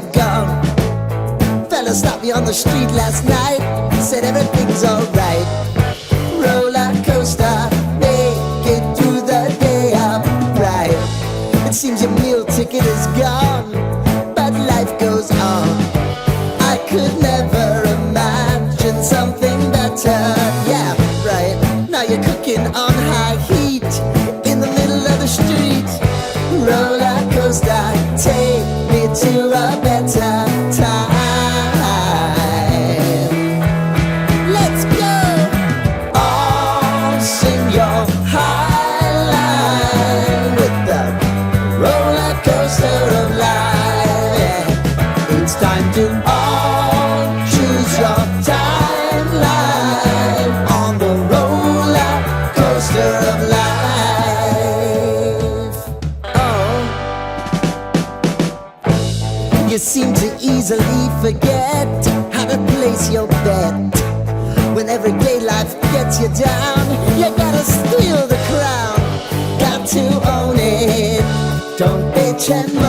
you're gone. Fella stopped me on the street last night, said everything's alright. Roller coaster, make it through the day upright. It seems your meal ticket is gone, but life goes on. I could never imagine something better. Yeah, right. Now you're cooking on high heat in the middle of the street. Roller coaster, take me to a better time. Let's go! All sing your high line with the roller coaster of life. Yeah. It's time to all choose your timeline on the roller coaster of life. Oh, you seem to easily forget how to place your bet. When everyday life gets you down, you gotta steal the crown. Got to own it. Don't bitch and moan.